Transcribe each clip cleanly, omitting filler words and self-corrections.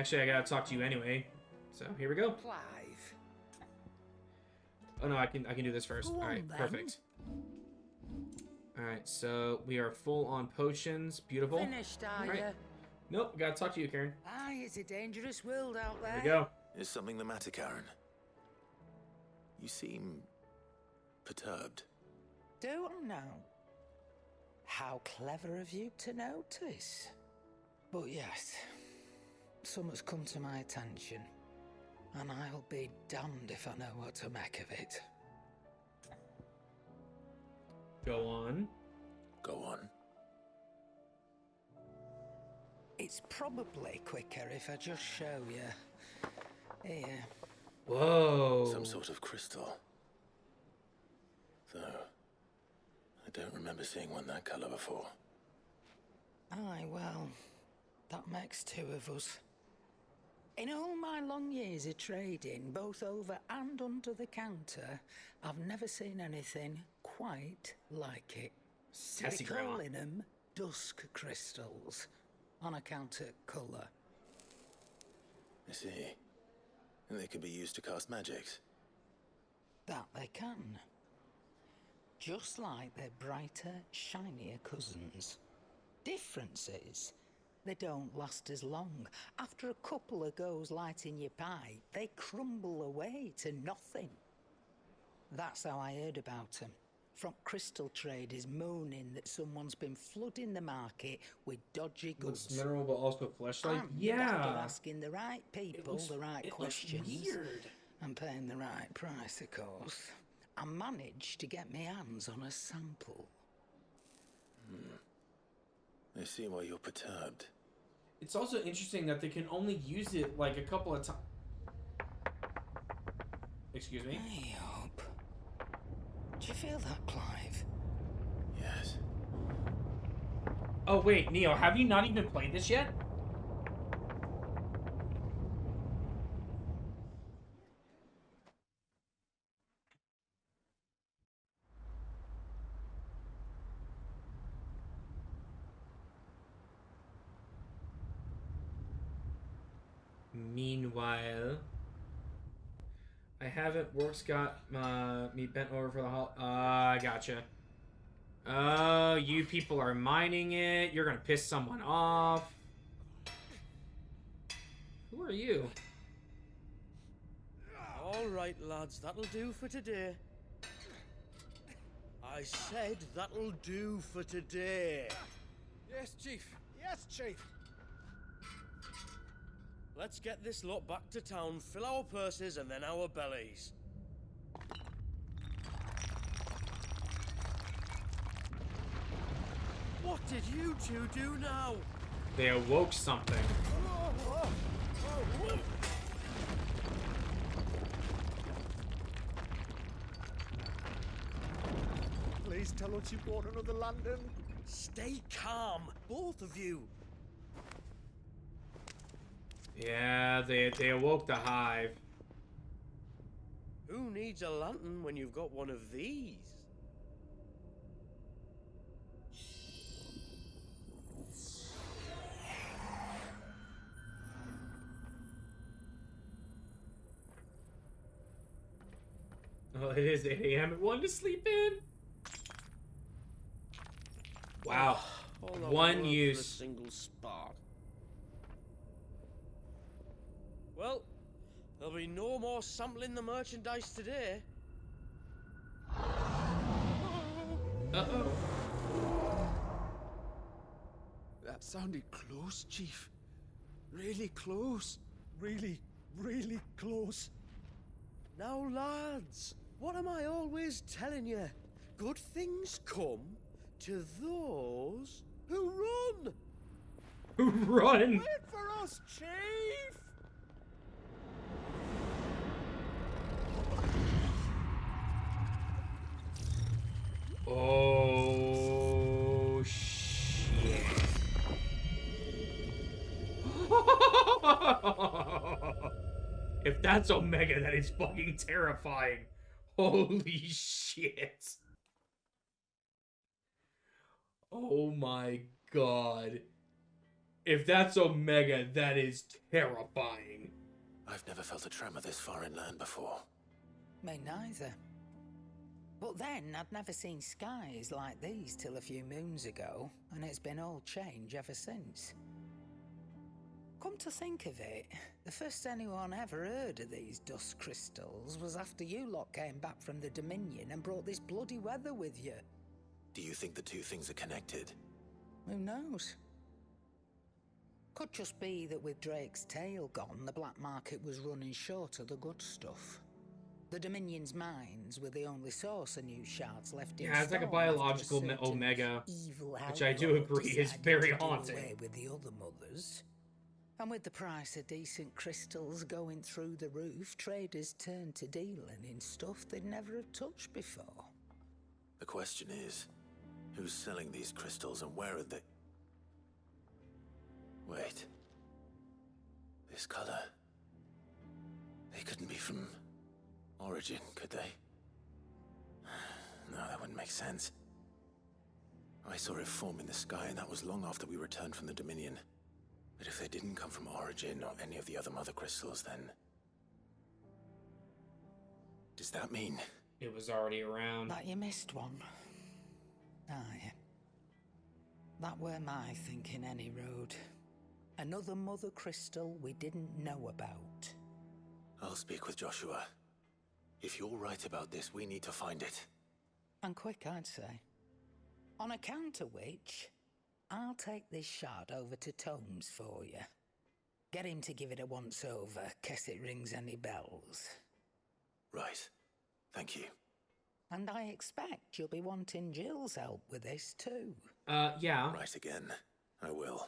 Actually, I gotta talk to you anyway. So here we go. Clive. Oh no, I can do this first. Go All on, right, then. perfect. All right, so we are full on potions. Beautiful. Finished, are Right. you? Nope, gotta talk to you, Karen. Aye, it's a dangerous world out there. There we go. Is something the matter, Karen? You seem perturbed. Don't know. How clever of you to notice. But yes, something's come to my attention, and I'll be damned if I know what to make of it. Go on. Go on. It's probably quicker if I just show you. Here. Whoa. Some sort of crystal. Though, I don't remember seeing one that colour before. Aye, well, that makes two of us. In all my long years of trading, both over and under the counter, I've never seen anything quite like it. Sassy They're grandma. calling them Dusk crystals, on account of colour. I see. And they could be used to cast magics. That they can. Just like their brighter, shinier cousins. Difference is, they don't last as long. After a couple of goes lighting your pipe, they crumble away to nothing. That's how I heard about them. From crystal traders moaning that someone's been flooding the market with dodgy goods. Looks mineral, but also fleshlight. And Yeah. after asking the right people the right questions weird. and paying the right price, of course, I managed to get my hands on a sample. I see why you're perturbed. It's also interesting that they can only use it like a couple of times. Excuse me? I hope. Do you feel that, Clive? Yes. Oh wait, Neo, have you not even played this yet? Meanwhile, I haven't. Work's got me bent over for the I gotcha. Oh, you people are mining it. You're gonna piss someone off. Who are you? All right, lads, that'll do for today. I said that'll do for today. Yes, Chief. Yes, Chief. Let's get this lot back to town, fill our purses and then our bellies. What did you two do now? They awoke something. Please tell us you bought another lantern. Stay calm, both of you. Yeah, they awoke the hive. Who needs a lantern when you've got one of these? Oh, it is 8 a.m. and one to sleep in. Wow. All that One work for use. a single spark. Well, there'll be no more sampling the merchandise today. Uh-oh. That sounded close, Chief. Really close. Really, really close. Now, lads, what am I always telling you? Good things come to those who run. Run! Wait for us, Chief! Oh, shit. If that's Omega, that is fucking terrifying. Holy shit. Oh my god. If that's Omega, that is terrifying. I've never felt a tremor this far inland before. Me neither. But then I'd never seen skies like these till a few moons ago, and it's been all change ever since. Come to think of it, the first anyone ever heard of these dust crystals was after you lot came back from the Dominion and brought this bloody weather with you. Do you think the two things are connected? Who knows? Could just be that with Drake's tail gone, the black market was running short of the good stuff. The Dominion's mines were the only source of new shards left in Yeah, it's like a store after biological certain Omega, evil which I do outlaw agree is decided very to do haunting. away with the other mothers. And with the price of decent crystals going through the roof, traders turned to dealing in stuff they'd never have touched before. The question is, who's selling these crystals and where are they? Wait. This color. They couldn't be from Origin, could they? No, that wouldn't make sense. I saw it form in the sky, and that was long after we returned from the Dominion. But if they didn't come from Origin or any of the other mother crystals, then... does that mean... It was already around. That you missed one. Aye. That were my thinking, any road. Another mother crystal we didn't know about. I'll speak with Joshua. If you're right about this, we need to find it. And quick, I'd say. On account of which, I'll take this shard over to Tomes for you. Get him to give it a once-over, case it rings any bells. Right. Thank you. And I expect you'll be wanting Jill's help with this too. Yeah. Right again. I will.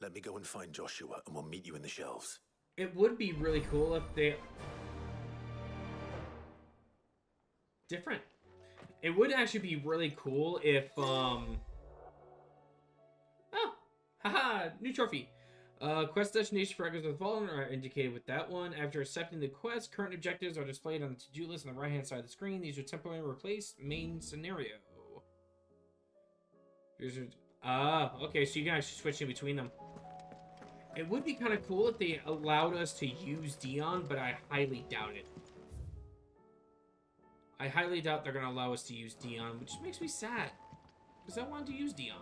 Let me go and find Joshua, and we'll meet you in the shelves. It would be really cool if they... Different. It would actually be really cool if, Oh! Haha! New trophy! Quest destination for Echoes of the Fallen are indicated with that one. After accepting the quest, current objectives are displayed on the to-do list on the right-hand side of the screen. These are temporarily replaced main scenario. Here's okay, so you can actually switch in between them. It would be kind of cool if they allowed us to use Dion, but I highly doubt it. I highly doubt they're going to allow us to use Dion, which makes me sad. Because I wanted to use Dion.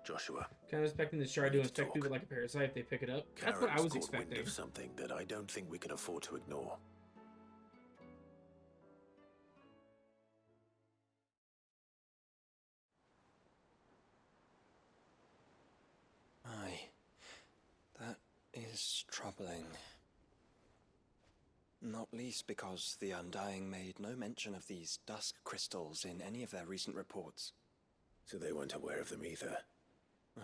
Joshua. Kind of expecting the shard to infect people like a parasite if they pick it up. That's what I was expecting. Wind of something that I don't think we can afford to ignore. Aye. That is troubling. Not least because the Undying made no mention of these Dusk crystals in any of their recent reports. So they weren't aware of them either.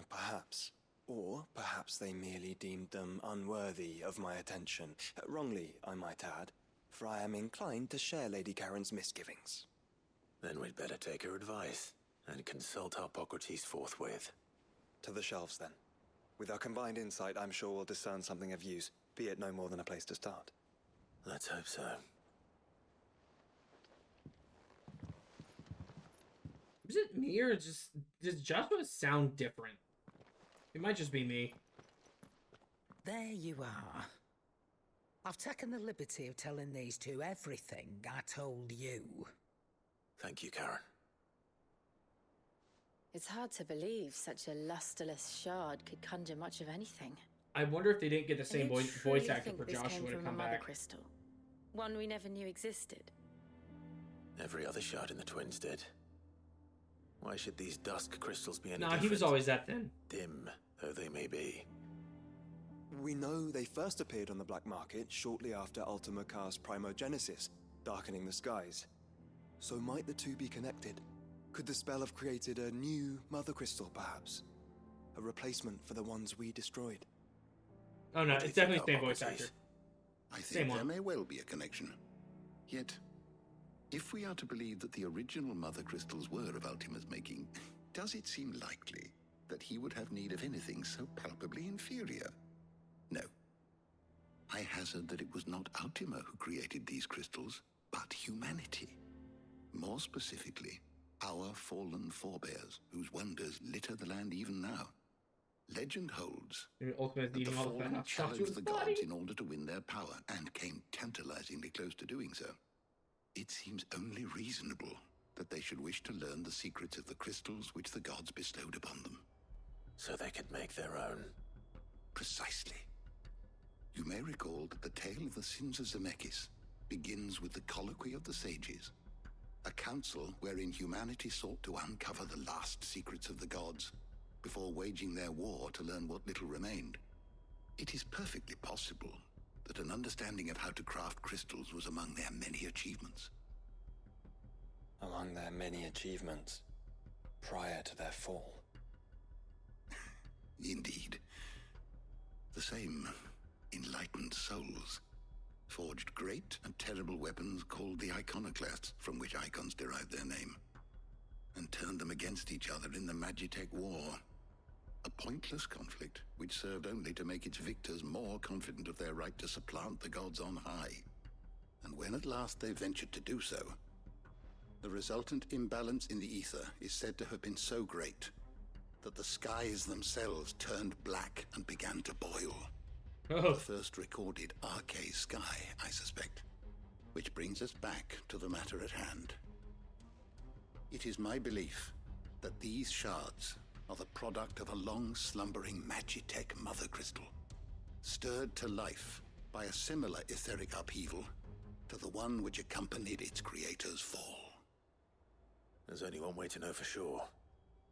Perhaps. Or perhaps they merely deemed them unworthy of my attention. Wrongly, I might add, for I am inclined to share Lady Karen's misgivings. Then we'd better take her advice and consult Harpocrates forthwith. To the shelves, then. With our combined insight, I'm sure we'll discern something of use, be it no more than a place to start. Let's hope so. Is it me or just does Joshua sound different? It might just be me. There you are. I've taken the liberty of telling these two everything I told you. Thank you, Karen. It's hard to believe such a lusterless shard could conjure much of anything. I wonder if they didn't get the same And you voice truly actor think for this Joshua came to from come a mother back. crystal, one we never knew existed. Every other shard in the Twins did. Why should these Dusk crystals be any Nah, different? he was always that thin. Dim though they may be. We know they first appeared on the black market shortly after Ultima Car's primogenesis, darkening the skies. So might the two be connected? Could the spell have created a new mother crystal, perhaps? A replacement for the ones we destroyed? Oh no, What do it's you definitely think, the same voice Harpocrates? actor. I Same think there one. may well be a connection. Yet, if we are to believe that the original mother crystals were of Ultima's making, does it seem likely that he would have need of anything so palpably inferior? No. I hazard that it was not Ultima who created these crystals, but humanity. More specifically, our fallen forebears, whose wonders litter the land even now. Legend holds Ultimate is that the eating all the fallen fat stuff to challenged his the body. gods in order to win their power, and came tantalizingly close to doing so. It seems only reasonable that they should wish to learn the secrets of the crystals which the gods bestowed upon them. So they could make their own. Precisely. You may recall that the tale of the sins of Zemeckis begins with the colloquy of the sages, a council wherein humanity sought to uncover the last secrets of the gods before waging their war to learn what little remained. It is perfectly possible that an understanding of how to craft crystals was among their many achievements. Among their many achievements, prior to their fall. Indeed. The same enlightened souls forged great and terrible weapons called the iconoclasts, from which icons derived their name, and turned them against each other in the Magitech War. A pointless conflict which served only to make its victors more confident of their right to supplant the gods on high. And when at last they ventured to do so, the resultant imbalance in the ether is said to have been so great that the skies themselves turned black and began to boil. The first recorded arcane sky, I suspect. Which brings us back to the matter at hand. It is my belief that these shards are the product of a long-slumbering Magitech mother crystal, stirred to life by a similar etheric upheaval to the one which accompanied its creator's fall. There's only one way to know for sure.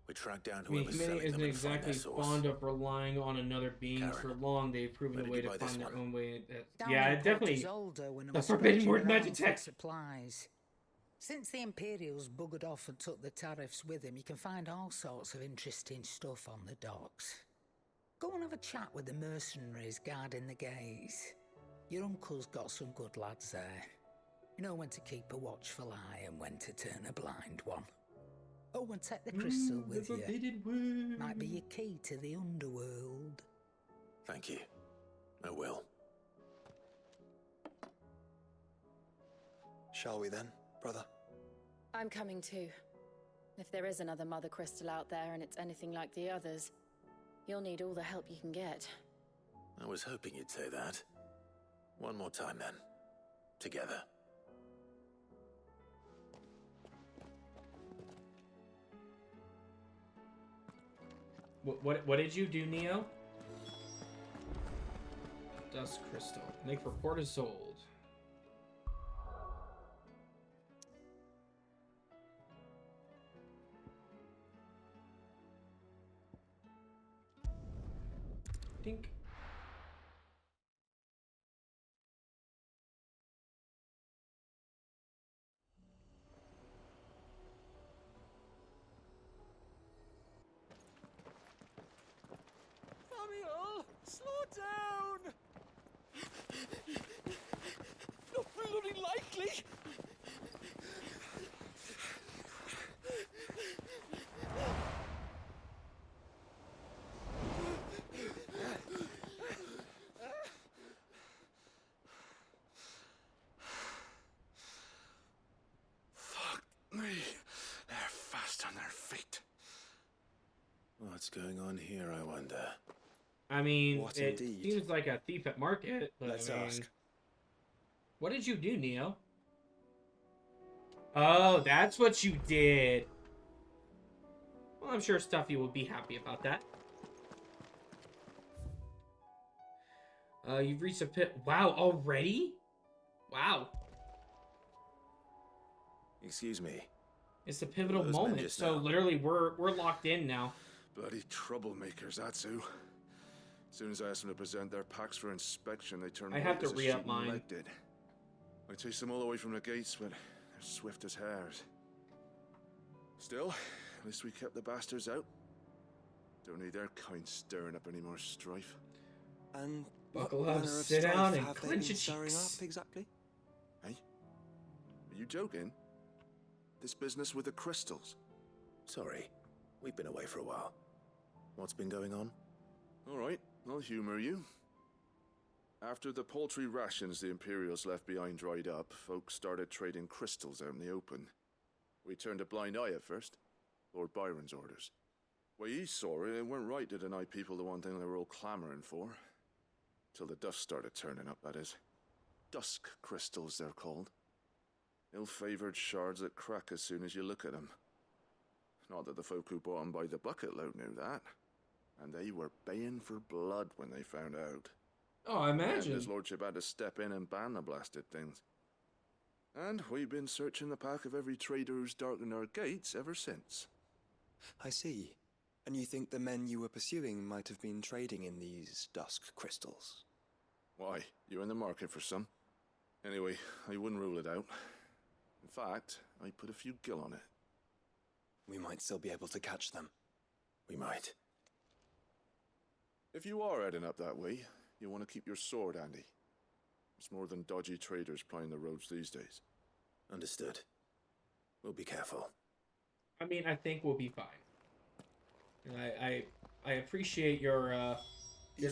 We track down I mean, whoever's humanity selling them isn't and find their exactly source. fond of relying on another being Karen, for long. They've proven where a did way you to buy find this their one? own way. Down Yeah, in it definitely. Portisoldo when I The was forbidden scratching word around for Magitech. supplies. Since the Imperials buggered off and took the tariffs with them, you can find all sorts of interesting stuff on the docks. Go and have a chat with the mercenaries guarding the gates. Your uncle's got some good lads there. You know when to keep a watchful eye and when to turn a blind one. Oh, and take the crystal with the you. forbidden word. Might be your key to the underworld. Thank you. I will. Shall we then, brother? I'm coming too. If there is another mother crystal out there and it's anything like the others, you'll need all the help you can get. I was hoping you'd say that. One more time then. Together. What did you do, Neo? Dusk crystal. Make report is sold. Dink. Samuel, slow down! Not bloody likely! Fuck me. They're fast on their feet. What's going on here, I wonder? I mean, What it indeed? seems like a thief at market. But Let's I mean, ask. what did you do, Neo? Oh, that's what you did. Well, I'm sure Stuffy will be happy about that. You've reached a pit. Wow, already? Wow. Excuse me. It's a pivotal Those moment. ninjas So now. literally, we're locked in now. Bloody troublemakers, that's who. As soon as I asked them to present their packs for inspection, they turned I have white to as a re-up sheep mine. leg did. I chased them all the way from the gates, but they're swift as hares. Still, at least we kept the bastards out. Don't need their kind stirring up any more strife. And Buckle what up, manner of sit strife down, and have they clench been your stirring cheeks. up exactly? Hey? Are you joking? This business with the crystals? Sorry. We've been away for a while. What's been going on? All right, I'll humor you. After the paltry rations the Imperials left behind dried up, folks started trading crystals out in the open. We turned a blind eye at first. Lord Byron's orders. Well, you saw it. It weren't right to deny people the one thing they were all clamoring for. Till the dust started turning up, that is. Dusk crystals, they're called. Ill-favored shards that crack as soon as you look at them. Not that the folk who bought them by the bucket load knew that. And they were baying for blood when they found out. Oh, I imagine. And his lordship had to step in and ban the blasted things. And we've been searching the pack of every trader who's darkened our gates ever since. I see. And you think the men you were pursuing might have been trading in these dusk crystals? Why, you're in the market for some. Anyway, I wouldn't rule it out. In fact, I'd put a few gil on it. We might still be able to catch them. We might. If you are heading up that way, you want to keep your sword handy. It's more than dodgy traders plying the roads these days. Understood. We'll be careful. I mean, I think we'll be fine. And I appreciate your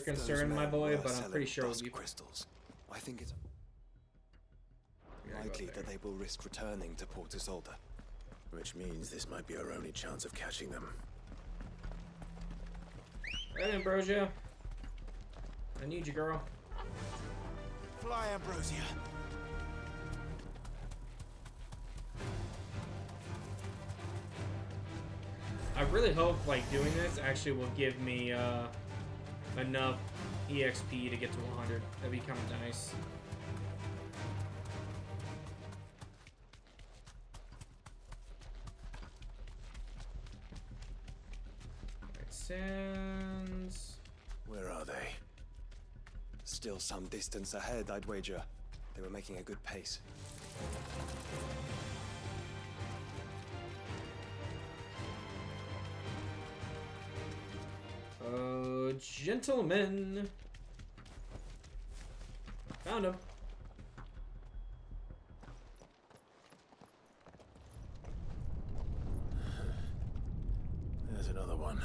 concern, my boy, but I'm pretty sure we'll be crystals. I think it's likely that they will risk returning to Port Isolde. Which means this might be our only chance of catching them. Hey, Ambrosia. I need you, girl. Fly, Ambrosia. I really hope, like, doing this actually will give me enough EXP to get to 100. That'd be kind of nice. Alright, sands. Where are they? Still some distance ahead, I'd wager. They were making a good pace. Oh, gentlemen. Found him. There's another one.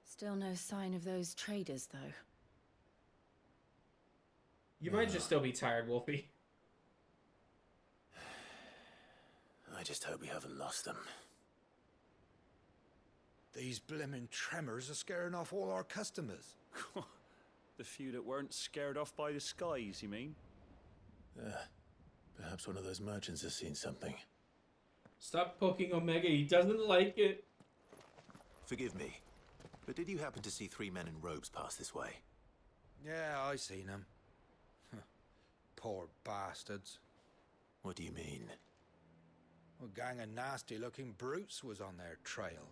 Still no sign of those traders, though. You might just still be tired, Wolfie. I just hope we haven't lost them. These blimmin' tremors are scaring off all our customers. The few that weren't scared off by the skies, you mean? Perhaps one of those merchants has seen something. Stop poking Omega, he doesn't like it. Forgive me, but did you happen to see 3 men in robes pass this way? Yeah, I seen them. Poor bastards. What do you mean? A gang of nasty-looking brutes was on their trail.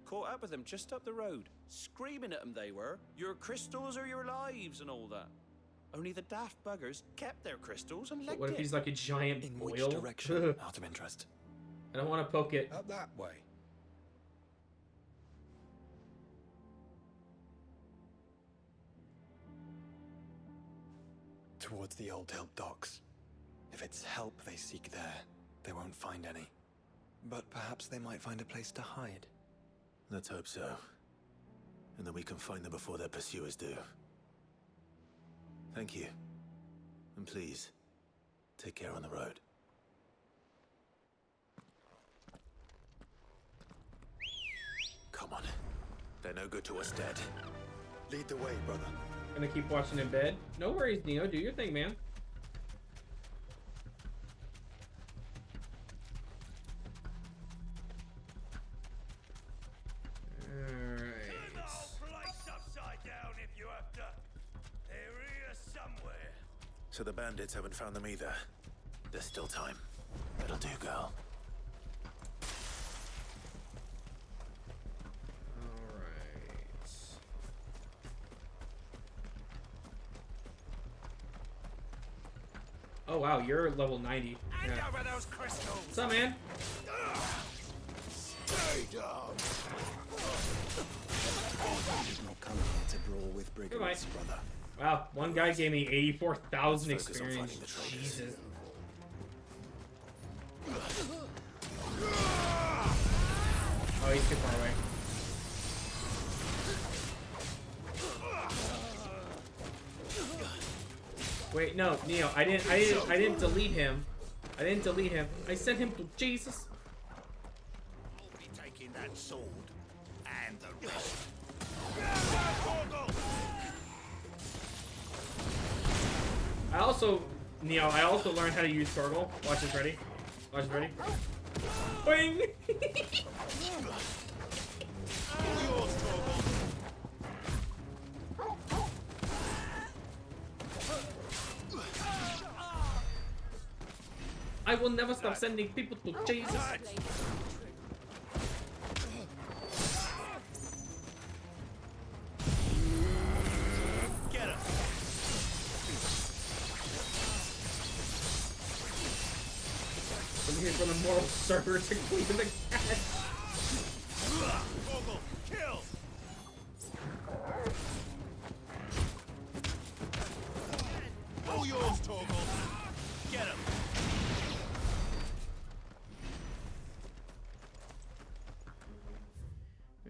Caught up with them just up the road, screaming at them they were. Your crystals are your lives and all that. Only the daft buggers kept their crystals and legged What if he's like a giant In boil? which direction? Out of interest. I don't want to poke it. Up that way. Towards the Old Hill docks. If it's help they seek there, they won't find any. But perhaps they might find a place to hide. Let's hope so. And that we can find them before their pursuers do. Thank you. And please, take care on the road. Come on. They're no good to us dead. Lead the way, brother. Gonna keep watching in bed. No worries, Neo. Do your thing, man. So the bandits haven't found them either. There's still time. That'll do, girl. Alright. Oh wow, you're level 90. Yeah. Over those crystals. What's up, man? Stay down. Did not come here to brawl with brigands, brother. Wow, one guy gave me 84,000 Let's focus on experience. finding the traders. Jesus. Oh, he's too far away. Wait, no, Neo, I didn't delete him. I didn't delete him. I sent him to Jesus. that sword and the rest. I also, Neo, I also learned how to use Torgal. Watch this, ready? Watch this, ready? Boing! I will never stop sending people to Jesus. Get him. I'm here for the moral server to clean the cat. Torgal, kill. All yours, Torgal. Get him.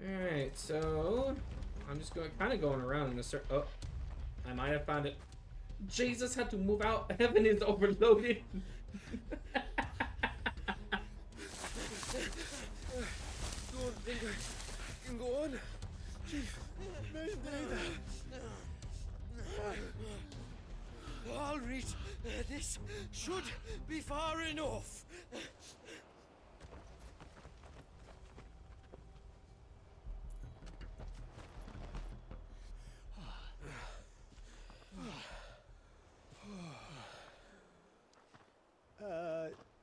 Alright, so I'm just kind of going around in a circle. Oh, I might have found it. Jesus had to move out. Heaven is overloaded. Go on, Finger. You can go on. Chief, I'll read. This should be far enough.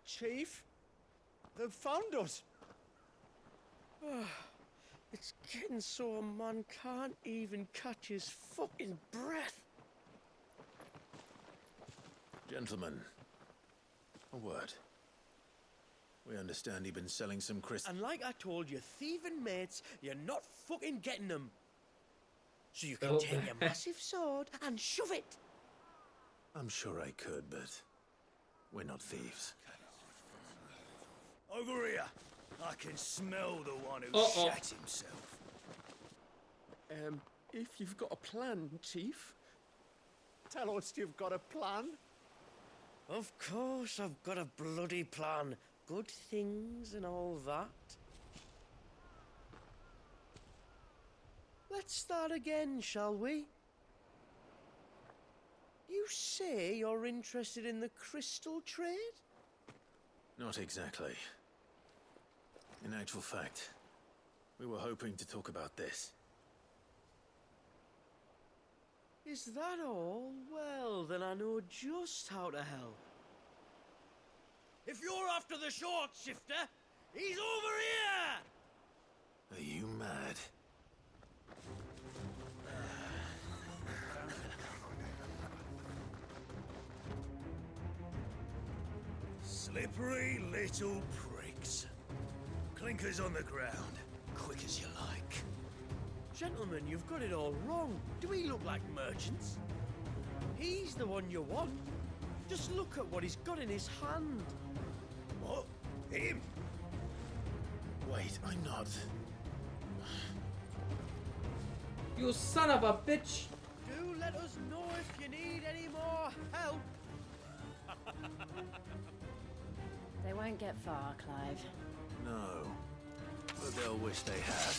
Chief? They've found us. It's getting so a man can't even catch his fucking breath. Gentlemen, a word. We understand you've been selling some crystals. And like I told your thieving mates, you're not fucking getting them. So you can Oh. take your massive sword and shove it. I'm sure I could, but we're not thieves. Over here. I can smell the one who Uh-oh. shat himself. If you've got a plan, Chief. Tell us you've got a plan. Of course I've got a bloody plan. Good things and all that. Let's start again, shall we? You say you're interested in the crystal trade? Not exactly. In actual fact, we were hoping to talk about this. Is that all? Well, then I know just how to help. If you're after the short shifter, he's over here! Are you mad? Slippery little pricks. Clinkers on the ground, quick as you like. Gentlemen, you've got it all wrong. Do we look like merchants? He's the one you want. Just look at what he's got in his hand. What? Him? Wait, I'm not. You son of a bitch. Do let us know if you need any more help. They won't get far, Clive. No. But they'll wish they had.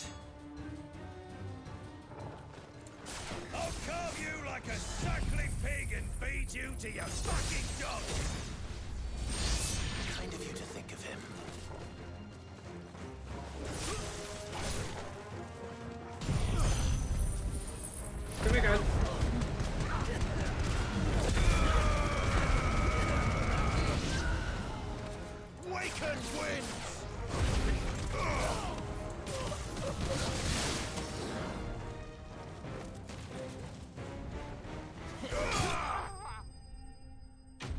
I'll carve you like a suckling pig and feed you to your fucking dog! Kind of you to think of him. Come here, guys. Waken winds!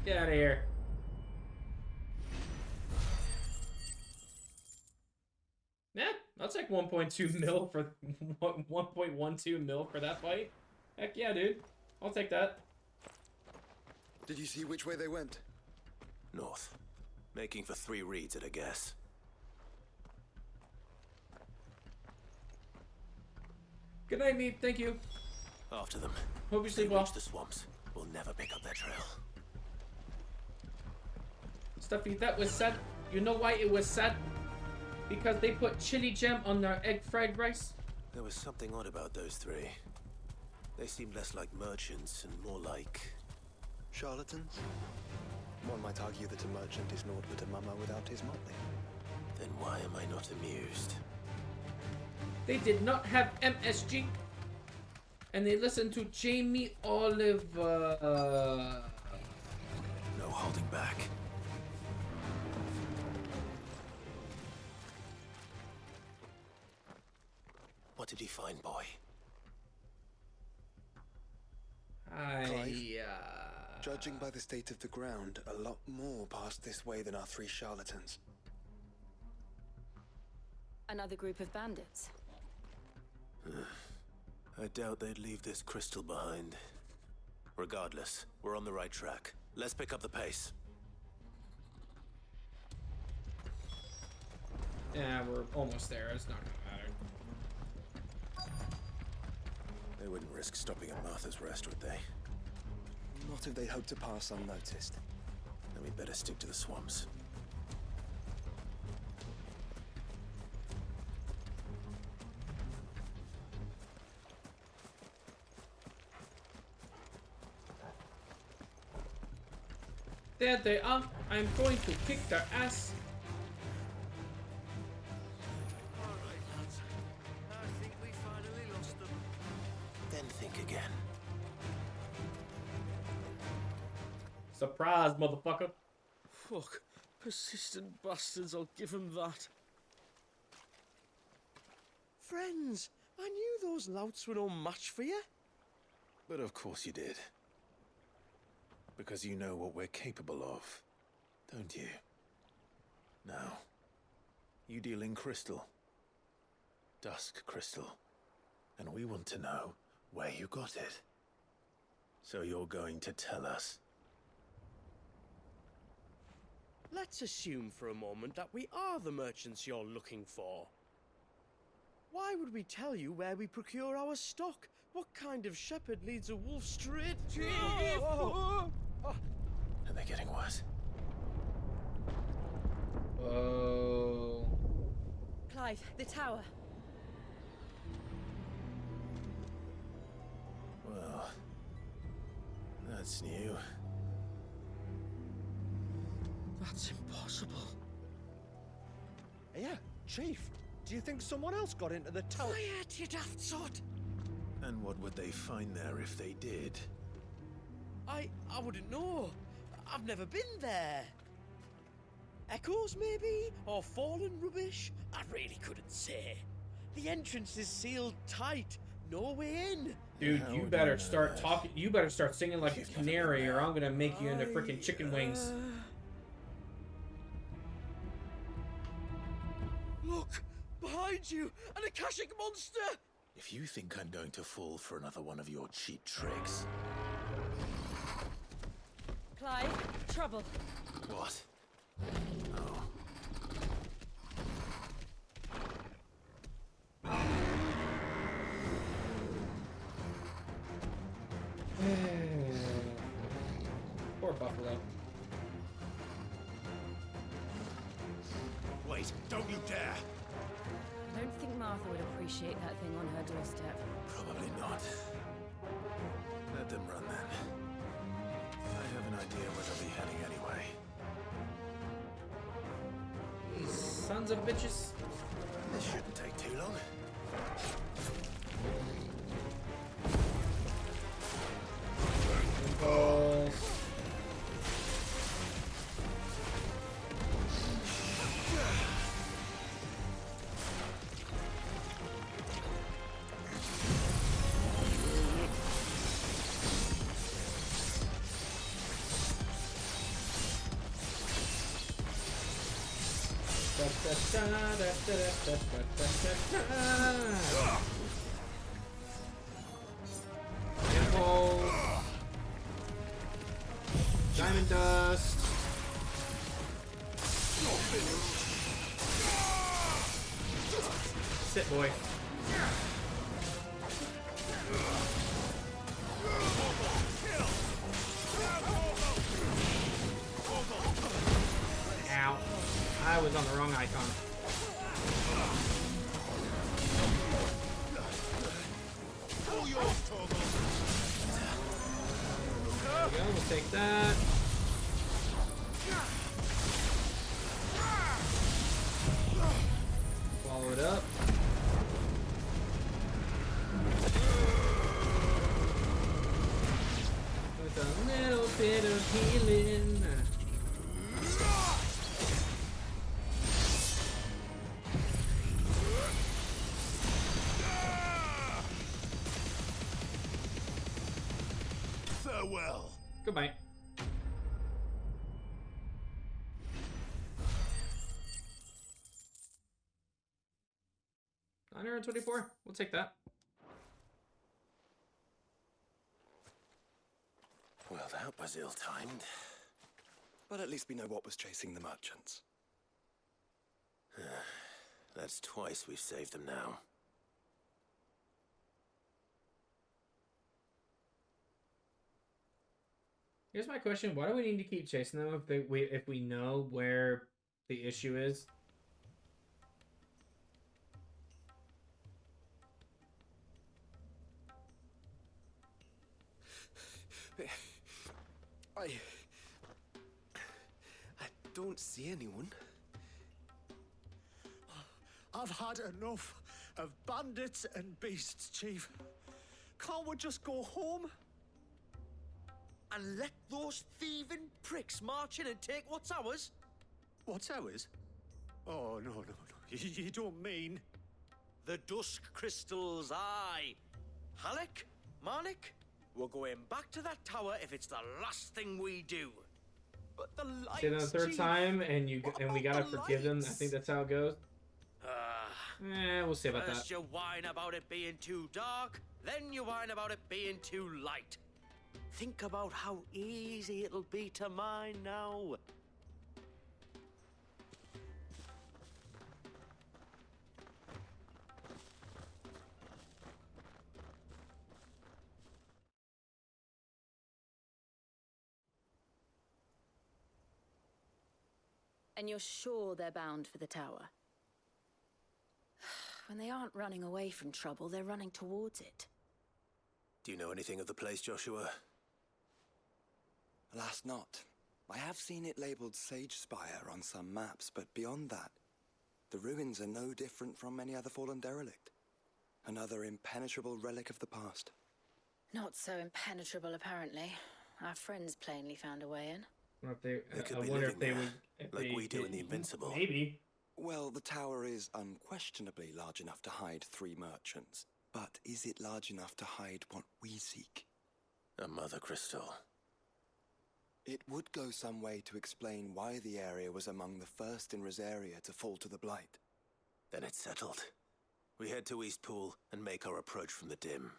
Get out of here. Yeah, I'll take 1.2 mil for 1.12 mil for that fight. Heck yeah, dude. I'll take that. Did you see which way they went? North. Making for 3 reads at a guess. Good night, Meep. Thank you. After them. Hope you If they sleep well. reach the swamps, we'll never pick up their trail. Stuffy, that was sad. You know why it was sad? Because they put chili gem on their egg fried rice? There was something odd about those three. They seemed less like merchants and more like... charlatans? One might argue that a merchant is naught but a mummer without his motley. Then why am I not amused? They did not have MSG. And they listened to Jamie Oliver. No holding back. What did he find, boy? Judging by the state of the ground, a lot more passed this way than our three charlatans. Another group of bandits. I doubt they'd leave this crystal behind. Regardless, we're on the right track. Let's pick up the pace. Yeah, we're almost there. It's not gonna matter. They wouldn't risk stopping at Martha's Rest, would they? Not if they hope to pass unnoticed. Then we'd better stick to the swamps. There they are. I'm going to kick their ass. Alright, lads. I think we finally lost them. Then think again. Surprise, motherfucker. Fuck. Persistent bastards, I'll give them that. Friends, I knew those louts were no match for you. But of course you did. Because you know what we're capable of, don't you? Now, you deal in crystal. Dusk crystal. And we want to know where you got it. So you're going to tell us. Let's assume for a moment that we are the merchants you're looking for. Why would we tell you where we procure our stock? What kind of shepherd leads a wolf straight to... Are they getting worse? Oh. Clive, the tower. Well, that's new. That's impossible. Yeah, Chief. Do you think someone else got into the tower? Quiet, you daft sod! And what would they find there if they did? I wouldn't know. I've never been there. Echoes, maybe? Or fallen rubbish? I really couldn't say. The entrance is sealed tight. No way in. Dude, you better start talking. You better start singing like a canary, or I'm gonna make you into freaking chicken wings. Look! Behind you! An Akashic monster! If you think I'm going to fall for another one of your cheap tricks... Clive, trouble. What? Oh. Poor Buffalo. Wait, don't you dare! I don't think Martha would appreciate that thing on her doorstep. Probably not. Let them run then. I have an idea where they'll be heading anyway. These sons of bitches. This shouldn't take too long. Balls. Impulse. Diamond dust. Sit, boy. Ow. I was on the wrong icon. take that. Follow it up. With a little bit of healing. Farewell. Goodbye. $924. We'll take that. Well, that was ill-timed. But at least we know what was chasing the merchants. That's twice we've saved them now. Here's my question: why do we need to keep chasing them if we know where the issue is? I don't see anyone. I've had enough of bandits and beasts, Chief. Can't we just go home? And let those thieving pricks march in and take what's ours? What's ours? Oh, no. You don't mean... The Dusk crystals, aye. Halleck? Marnik? We're going back to that tower if it's the last thing we do. But the lights, Say that a third Chief. time, and we gotta forgive them. I think that's how it goes. We'll see about First that. you whine about it being too dark, then you whine about it being too light. Think about how easy it'll be to mine now. And you're sure they're bound for the tower? When they aren't running away from trouble, they're running towards it. Do you know anything of the place, Joshua? Alas, not. I have seen it labeled Sage Spire on some maps, but beyond that, the ruins are no different from any other fallen derelict. Another impenetrable relic of the past. Not so impenetrable, apparently. Our friends plainly found a way in. They could be living there, like we do in the Invincible. Maybe. Well, the tower is unquestionably large enough to hide 3 merchants. But is it large enough to hide what we seek? A mother crystal. It would go some way to explain why the area was among the first in Rosaria to fall to the Blight. Then it's settled. We head to Eastpool and make our approach from the dim.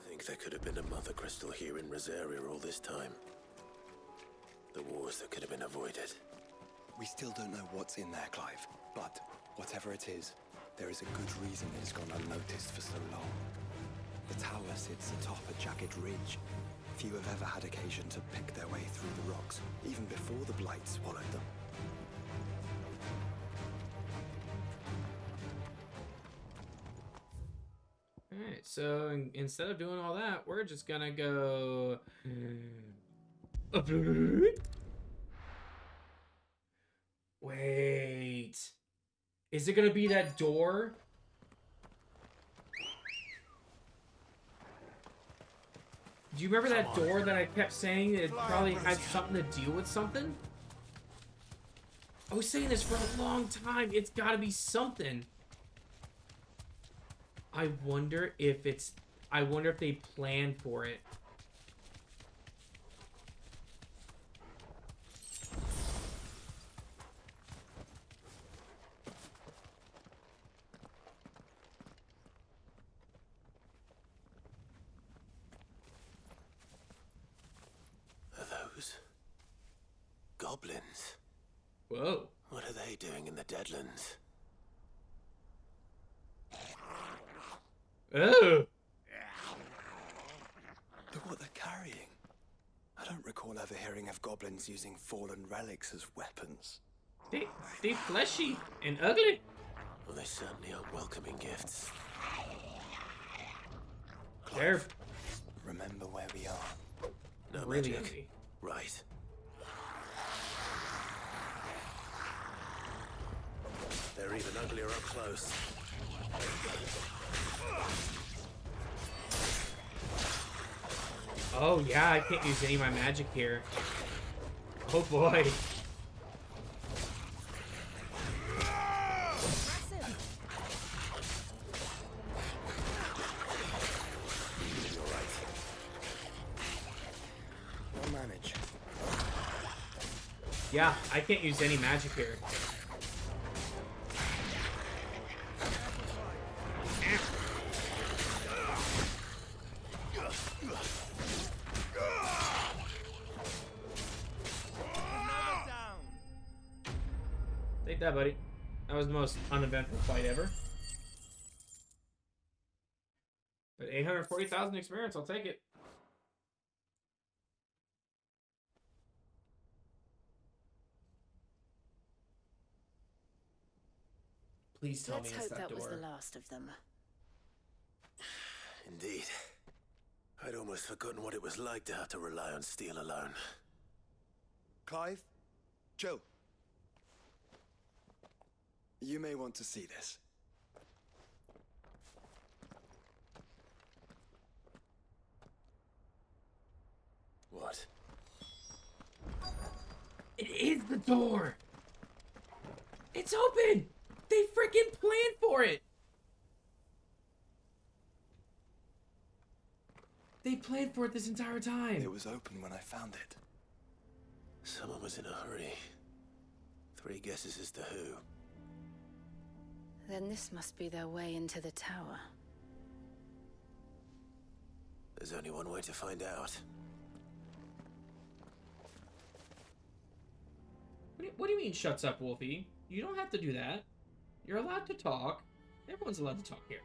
Think there could have been a mother crystal here in Rosaria all this time. The wars that could have been avoided. We still don't know what's in there, Clive. But whatever it is, there is a good reason it's gone unnoticed for so long. The tower sits atop a jagged ridge. Few have ever had occasion to pick their way through the rocks, even before the Blight swallowed them. Alright, so instead of doing all that, we're just gonna go... Wait. Is it gonna be that door? Do you remember that door that I kept saying it probably had something to deal with something? I was saying this for a long time. It's gotta be something. I wonder if they planned for it. Are those goblins? Whoa. What are they doing in the Deadlands? Oh. Look what they're carrying. I don't recall ever hearing of goblins using fallen relics as weapons. They fleshy and ugly. Well, they certainly aren't welcoming gifts. They're Remember where we are. No really magic. ugly. Right. They're even uglier up close. Oh yeah, I can't use any of my magic here. Oh boy. We'll manage. Yeah, I can't use any magic here. Take that, buddy. That was the most uneventful fight ever. But 840,000 experience, I'll take it. Please tell Let's me it's hope that that was door. the last of them. Indeed. I'd almost forgotten what it was like to have to rely on steel alone. Clive? Chill. You may want to see this. What? It is the door! It's open! They freaking planned for it! They planned for it this entire time! It was open when I found it. Someone was in a hurry. 3 guesses as to who. Then this must be their way into the tower. There's only one way to find out. What do you mean, shuts up, Wolfie? You don't have to do that. You're allowed to talk. Everyone's allowed to talk here.